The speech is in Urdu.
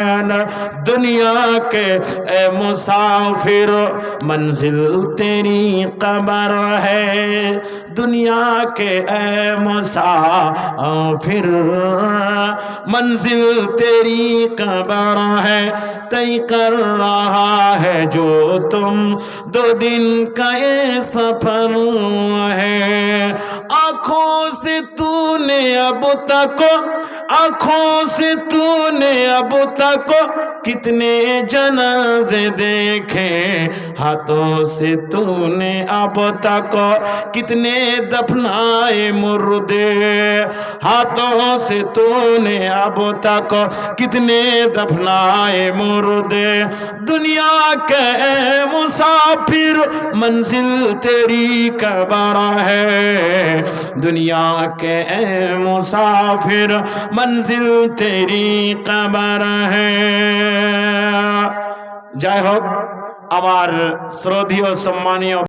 دنیا کے اے مسافر منزل تیری قبر ہے، دنیا کے اے مسافر منزل تیری قبر ہے، طے کر رہا ہے جو تم دو دن کا یہ سفر ہے۔ آنکھوں سے تو نے اب تک، آنکھوں سے تو نے اب تک کتنے جنازے دیکھے، ہاتھوں سے تو نے اب تک کتنے دفنائے مردے، ہاتھوں سے تو نے اب تک کتنے دفنائے مردے۔ دنیا کے مسافر منزل تیری قبر ہے، دنیا کے مسافر منزل تیری قبر ہے۔ জয় হোক। আমার শ্রদ্ধেয় সম্মানীয়